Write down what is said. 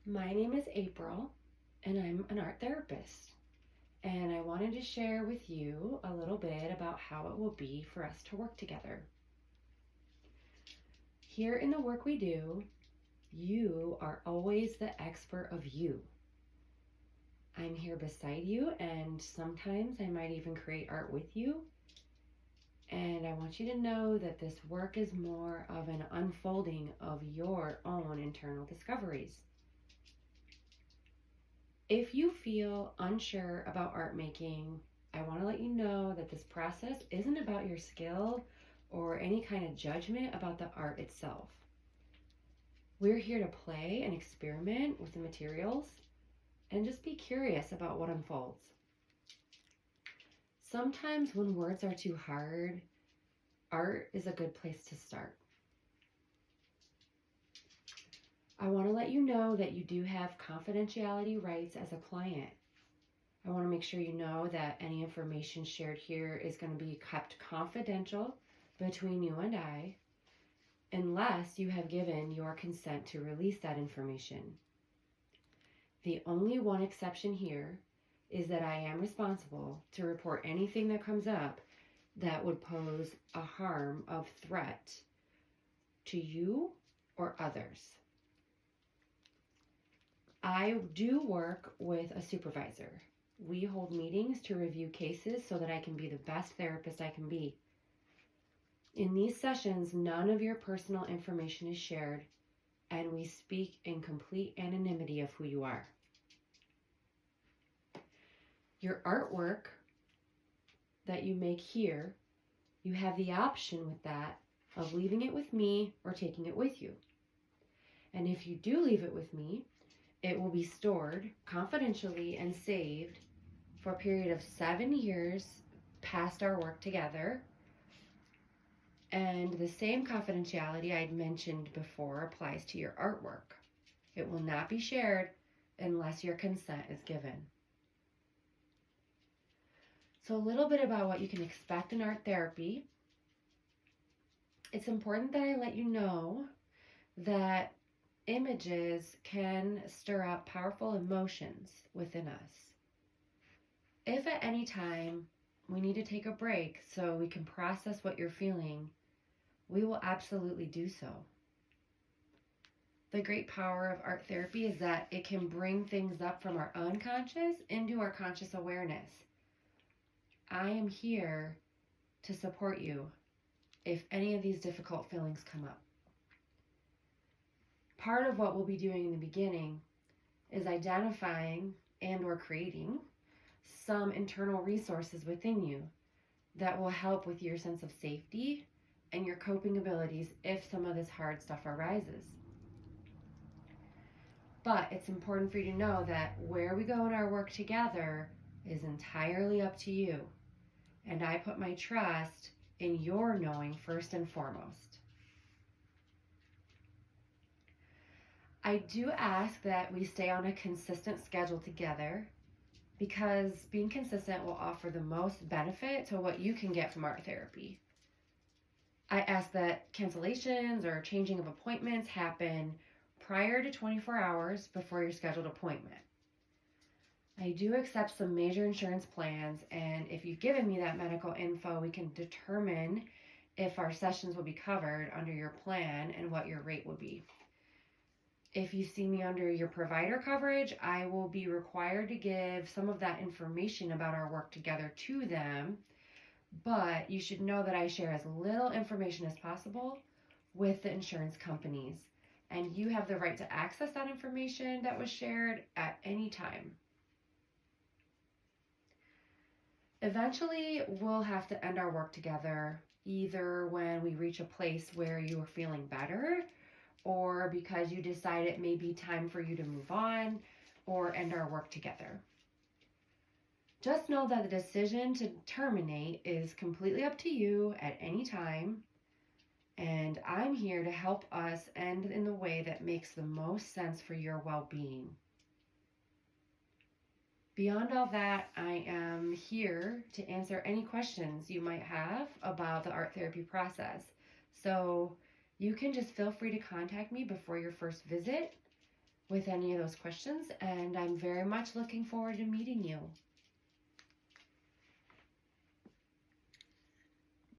My name is April, and I'm an art therapist. And I wanted to share with you a little bit about how it will be for us to work together. Here in the work we do, you are always the expert of you. I'm here beside you, and sometimes I might even create art with you. And I want you to know that this work is more of an unfolding of your own internal discoveries. If you feel unsure about art making, I want to let you know that this process isn't about your skill or any kind of judgment about the art itself. We're here to play and experiment with the materials and just be curious about what unfolds. Sometimes when words are too hard, art is a good place to start. I want to let you know that you do have confidentiality rights as a client. I want to make sure you know that any information shared here is going to be kept confidential between you and I, unless you have given your consent to release that information. The only one exception here is that I am responsible to report anything that comes up that would pose a harm of threat to you or others. I do work with a supervisor. We hold meetings to review cases so that I can be the best therapist I can be. In these sessions, none of your personal information is shared, and we speak in complete anonymity of who you are. Your artwork that you make here, you have the option with that of leaving it with me or taking it with you. And if you do leave it with me, it will be stored confidentially and saved for a period of 7 years past our work together. And the same confidentiality I'd mentioned before applies to your artwork. It will not be shared unless your consent is given. So a little bit about what you can expect in art therapy. It's important that I let you know that images can stir up powerful emotions within us. If at any time we need to take a break so we can process what you're feeling, we will absolutely do so. The great power of art therapy is that it can bring things up from our unconscious into our conscious awareness. I am here to support you if any of these difficult feelings come up. Part of what we'll be doing in the beginning is identifying and or creating some internal resources within you that will help with your sense of safety and your coping abilities if some of this hard stuff arises. But it's important for you to know that where we go in our work together is entirely up to you. And I put my trust in your knowing first and foremost. I do ask that we stay on a consistent schedule together because being consistent will offer the most benefit to what you can get from art therapy. I ask that cancellations or changing of appointments happen prior to 24 hours before your scheduled appointment. I do accept some major insurance plans, and if you've given me that medical info, we can determine if our sessions will be covered under your plan and what your rate will be. If you see me under your provider coverage, I will be required to give some of that information about our work together to them, but you should know that I share as little information as possible with the insurance companies, and you have the right to access that information that was shared at any time. Eventually, we'll have to end our work together, either when we reach a place where you are feeling better, or because you decide it may be time for you to move on or end our work together. Just know that the decision to terminate is completely up to you at any time, and I'm here to help us end in the way that makes the most sense for your well-being. Beyond all that, I am here to answer any questions you might have about the art therapy process. So you can just feel free to contact me before your first visit. with any of those questions, and I'm very much looking forward to meeting you.